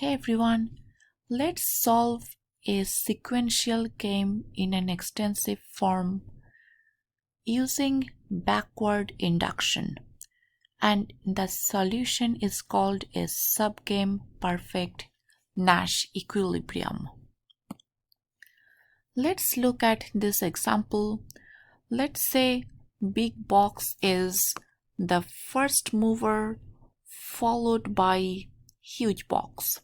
Hey everyone, let's solve a sequential game in an extensive form using backward induction, and the solution is called a subgame perfect Nash equilibrium. Let's look at this example. Let's say big box is the first mover followed by huge box.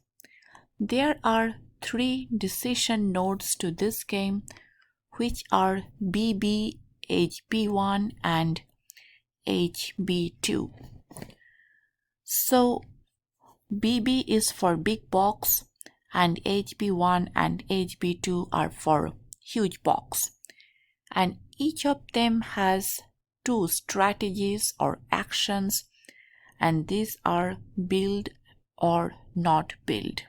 There are three decision nodes to this game, which are BB, HB1 and HB2. So BB is for big box and HB1 and HB2 are for huge box. And each of them has two strategies or actions, and these are build or not build.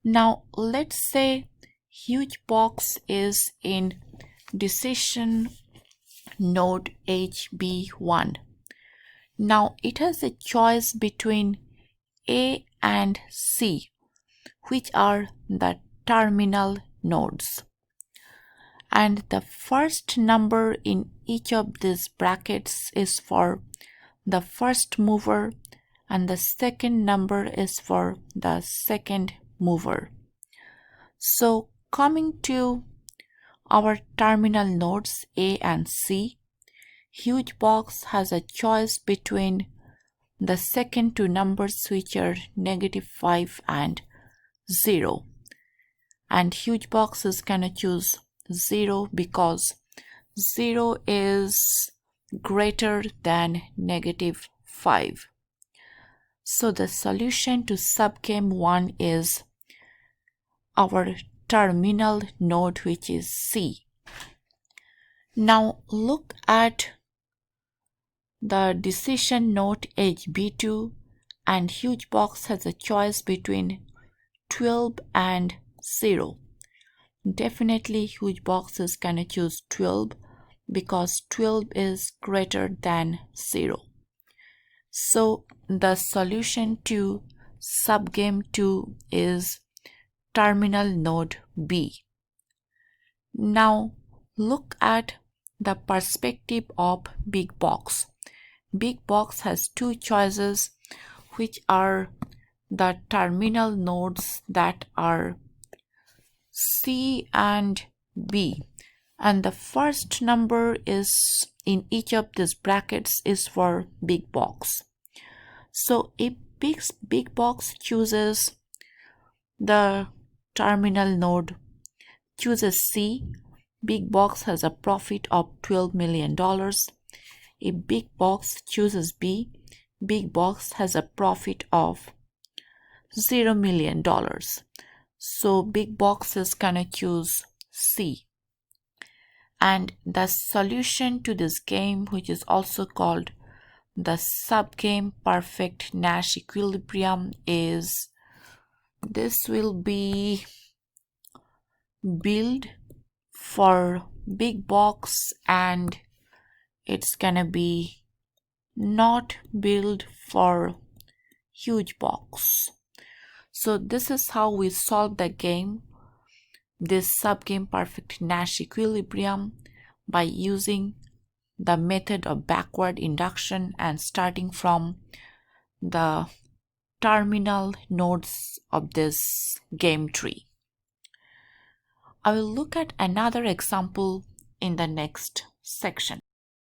Now let's say huge box is in decision node HB1. Now it has a choice between A and C, which are the terminal nodes. And the first number in each of these brackets is for the first mover, and the second number is for the second mover. So coming to our terminal nodes A and C, huge box has a choice between the second two numbers, which are -5 and 0. And huge box is gonna choose 0 because 0 is greater than -5. So the solution to subgame 1 is our terminal node, which is C. Now look at the decision node HB2, and huge box has a choice between 12 and 0. Definitely huge box is gonna choose 12 because 12 is greater than 0. So the solution to subgame 2 is terminal node B. Now look at the perspective of big box. Big box has two choices, which are the terminal nodes that are C and B, and the first number is in each of these brackets is for big box. So if big box chooses the terminal node, chooses C, big box has a profit of $12 million. If big box chooses B, big box has a profit of $0 million. So big box is gonna choose C. And the solution to this game, which is also called the subgame perfect Nash equilibrium, is this will be build for big box and it's gonna be not build for huge box. So this is how we solve the game, this subgame perfect Nash equilibrium, by using the method of backward induction and starting from the terminal nodes of this game tree. I will look at another example in the next section.